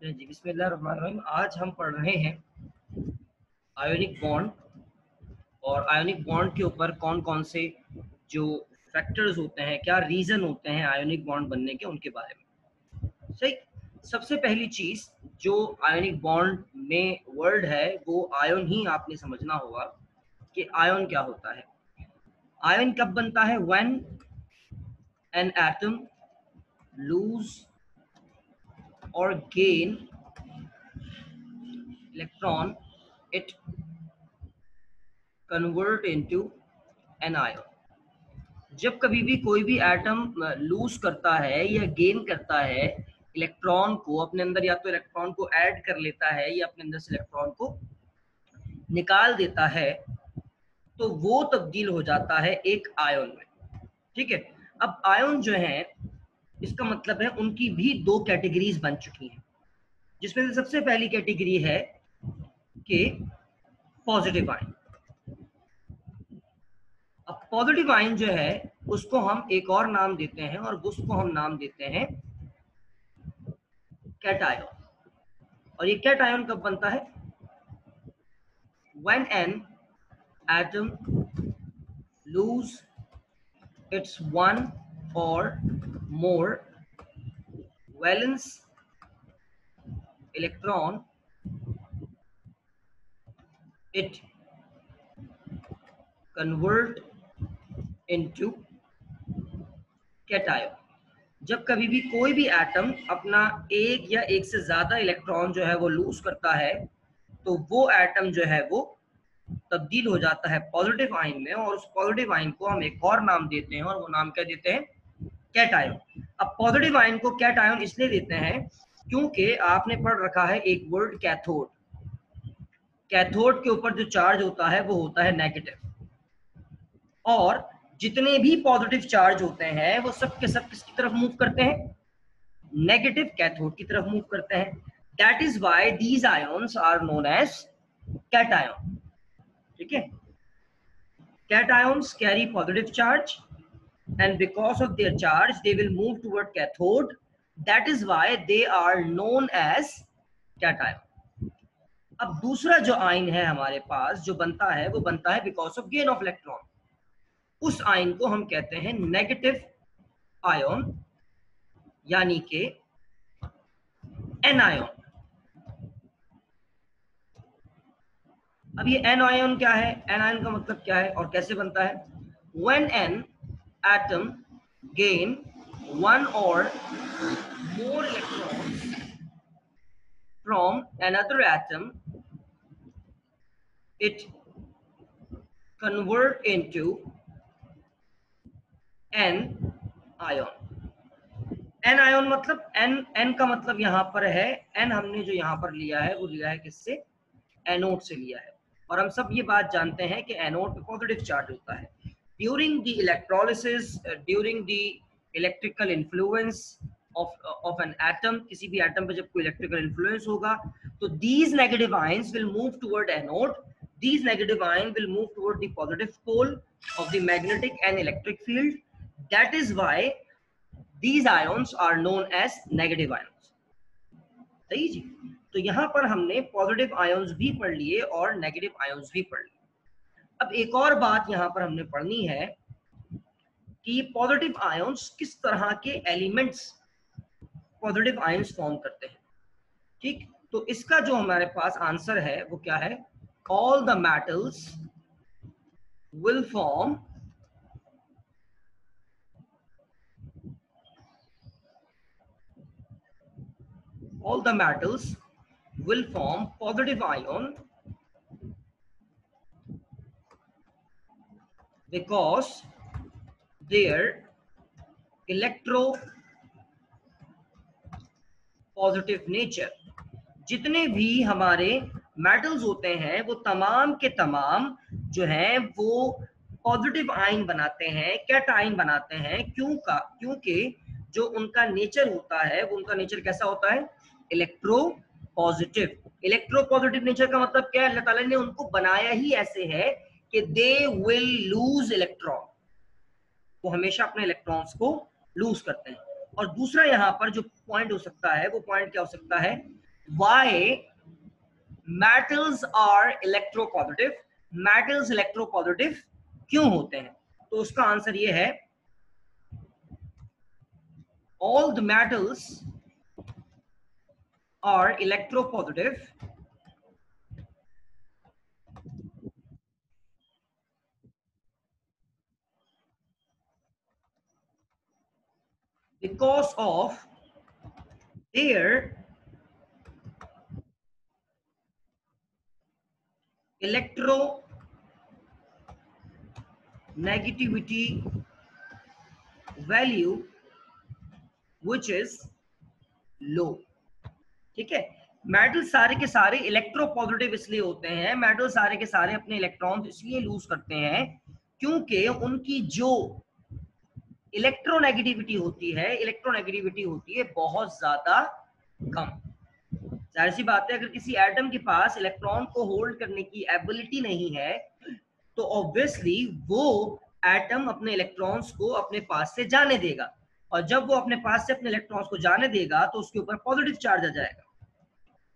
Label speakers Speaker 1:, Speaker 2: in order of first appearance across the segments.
Speaker 1: जी बिस्मिल्लाहिर्रहमानिर्रहीम। आज हम पढ़ रहे हैं आयोनिक बॉन्ड और आयोनिक बॉन्ड के ऊपर कौन कौन से जो फैक्टर्स होते हैं, क्या रीज़न होते हैं आयोनिक बॉन्ड बनने के, उनके बारे में। सही। सबसे पहली चीज़ जो आयोनिक बॉन्ड में वर्ड है वो आयन ही आपने समझना होगा कि आयन क्या होता है। आयन कब बनता है? व्हेन एन एटम लूज और gain electron, it convert into an ion. जब कभी भी कोई भी एटम लूज करता है या गेन करता है इलेक्ट्रॉन को अपने अंदर, या तो इलेक्ट्रॉन को ऐड कर लेता है या अपने अंदर से इलेक्ट्रॉन को निकाल देता है, तो वो तब्दील हो जाता है एक आयन में। ठीक है। अब आयन जो है, इसका मतलब है उनकी भी दो कैटेगरीज बन चुकी हैं, जिसमें से सबसे पहली कैटेगरी है कि पॉजिटिव आयन। अब पॉजिटिव आयन जो है उसको हम एक और नाम देते हैं और उसको हम नाम देते हैं कैटायन। और ये कैटायन कब बनता है? when an atom lose its one or more valence electron, it convert into cation। जब कभी भी कोई भी एटम अपना एक या एक से ज्यादा इलेक्ट्रॉन जो है वो लूज करता है, तो वो एटम जो है वो तब्दील हो जाता है पॉजिटिव आयन में, और उस पॉजिटिव आयन को हम एक और नाम देते हैं, और वो नाम क्या देते हैं? कैटायन। अब पॉजिटिव आयन को कैटायन इसलिए देते हैं क्योंकि आपने पढ़ रखा है एक वर्ड कैथोड। कैथोड के ऊपर जो चार्ज होता है वो होता है नेगेटिव, और जितने भी पॉजिटिव चार्ज होते हैं वो सब के सब किसकी तरफ मूव करते हैं? नेगेटिव कैथोड की तरफ मूव करते हैं। That is why these ions are known as cation. ठीक है। Cations carry positive charge, and because of their charge they will move toward cathode. That is why they are known as cation. अब दूसरा जो ion है हमारे पास जो बनता है वो बनता है because of gain of electron. उस आयन को हम कहते हैं नेगेटिव आयन, यानी कि एनायन। अब ये एनायन क्या है? एनायन का मतलब क्या है और कैसे बनता है? When an atom gain one or more electrons from another atom, it convert into an ion। An ion मतलब एन, एन का मतलब यहाँ पर है, एन हमने जो यहाँ पर लिया है वो लिया है किससे? एनोड से लिया है। और हम सब ये बात जानते हैं कि एनोड पे पॉजिटिव चार्ज होता है। During the electrolysis, during the electrical influence of an atom, किसी भी एटम पे जब कोई इलेक्ट्रिकल इन्फ्लुएंस होगा तो these negative ions will move toward anode. These negative ion will move toward the positive pole of the magnetic and electric field. That is why these ions are known as negative ions। सही जी। तो यहां पर हमने positive ions भी पढ़ लिए और negative ions भी पढ़ लिए। अब एक और बात यहां पर हमने पढ़नी है कि पॉजिटिव आयंस किस तरह के एलिमेंट्स पॉजिटिव आयंस फॉर्म करते हैं। ठीक। तो इसका जो हमारे पास आंसर है वो क्या है? All the metals will form all the metals will form positive ion because their electropositive nature। जितने भी हमारे मेटल्स होते हैं वो तमाम के तमाम जो हैं वो पॉजिटिव आयन बनाते हैं, कैटायन बनाते हैं। क्योंकि जो उनका नेचर होता है वो, उनका नेचर कैसा होता है? Electro positive. Electro positive nature का मतलब क्या है? अल्लाह ताला ने उनको बनाया ही ऐसे है कि दे विल लूज इलेक्ट्रॉन, वो हमेशा अपने इलेक्ट्रॉन्स को लूज करते हैं। और दूसरा यहाँ पर जो पॉइंट हो सकता है वो पॉइंट क्या हो सकता है? why metals are electropositive, metals electropositive क्यों होते हैं? तो उसका आंसर ये है, all the metals are electropositive because of their electronegativity value which is low. ठीक है, मेटल सारे के सारे इलेक्ट्रोपॉजिटिव इसलिए होते हैं, मेटल सारे के सारे अपने इलेक्ट्रॉन्स इसलिए लूज करते हैं क्योंकि उनकी जो इलेक्ट्रोनेगेटिविटी होती है बहुत ज्यादा कम। जाहिर सी बात है, अगर किसी एटम के पास इलेक्ट्रॉन को होल्ड करने की एबिलिटी नहीं है तो ऑब्वियसली वो एटम अपने इलेक्ट्रॉन्स को अपने पास से जाने देगा, और जब वो अपने पास से अपने इलेक्ट्रॉन्स को जाने देगा तो उसके ऊपर पॉजिटिव चार्ज आ जाएगा।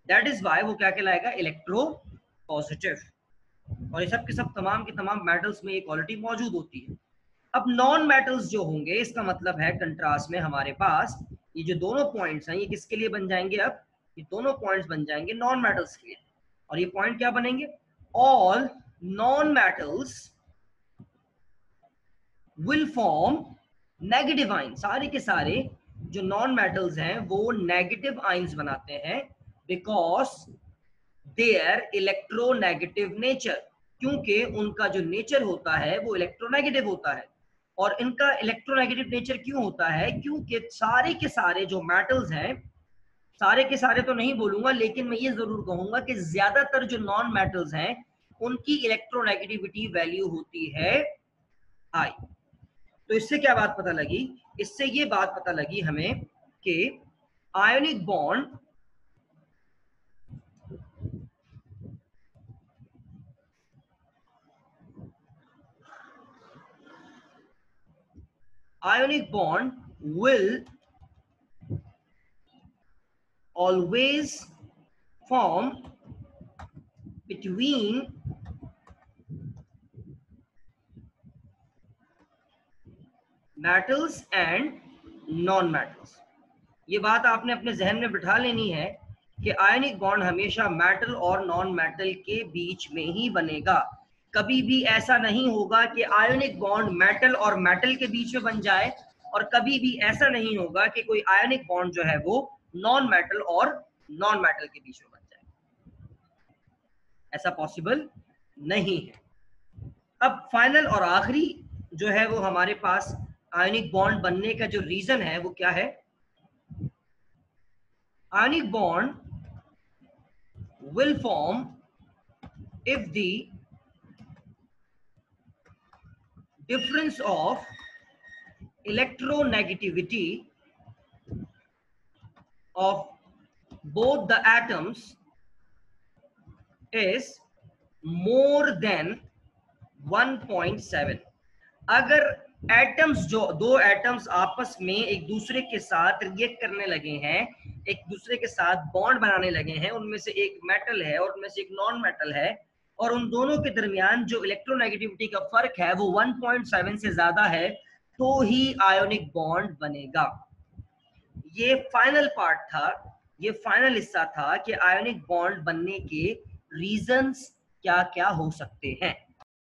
Speaker 1: दैट इज वाई वो क्या कहलाएगा, इलेक्ट्रो पॉजिटिव। और ये सब के सब तमाम के तमाम मेटल्स में ये क्वालिटी मौजूद होती है। अब नॉन मेटल्स जो होंगे, इसका मतलब है कंट्रास्ट में हमारे पास ये जो दोनों पॉइंट्स हैं ये किसके लिए बन जाएंगे, अब ये दोनों पॉइंट्स बन जाएंगे नॉन मेटल्स के लिए। और ये पॉइंट क्या बनेंगे, all non metals will form negative ion. सारे के सारे जो नॉन मेटल्स हैं वो नेगेटिव आइंस बनाते हैं बिकॉज देयर इलेक्ट्रोनेगेटिव नेचर, क्योंकि उनका जो नेचर होता है वो इलेक्ट्रोनेगेटिव होता है। और इनका इलेक्ट्रोनेगेटिव नेचर क्यों होता है, क्योंकि सारे के सारे जो मेटल्स हैं, सारे के सारे तो नहीं बोलूंगा लेकिन मैं ये जरूर कहूंगा कि ज्यादातर जो नॉन मेटल्स हैं उनकी इलेक्ट्रोनेगेटिविटी वैल्यू होती है हाई। तो इससे क्या बात पता लगी, इससे ये बात पता लगी हमें कि ionic bond will always form between metals and non metals. ये बात आपने अपने जहन में बिठा लेनी है कि आयनिक बॉन्ड हमेशा मेटल और नॉन मेटल के बीच में ही बनेगा। कभी भी ऐसा नहीं होगा कि आयोनिक बॉन्ड मेटल और मेटल के बीच में बन जाए, और कभी भी ऐसा नहीं होगा कि कोई आयोनिक बॉन्ड जो है वो नॉन मेटल और नॉन मेटल के बीच में बन जाए। ऐसा पॉसिबल नहीं है। अब फाइनल और आखिरी जो है वो हमारे पास आयोनिक बॉन्ड बनने का जो रीजन है वो क्या है, ionic bond will form if the difference of electronegativity of both the atoms is more than 1.7। अगर एटम्स, जो दो एटम्स आपस में एक दूसरे के साथ रिएक्ट करने लगे हैं, एक दूसरे के साथ बॉन्ड बनाने लगे हैं, उनमें से एक मेटल है और उनमें से एक नॉन मेटल है, और उन दोनों के दरमियान जो इलेक्ट्रोनेगेटिविटी का फर्क है वो 1.7 से ज्यादा है, तो ही आयोनिक बॉन्ड बनेगा। ये फाइनल पार्ट था, ये फाइनल हिस्सा था कि आयोनिक बॉन्ड बनने के रीजंस क्या क्या हो सकते हैं।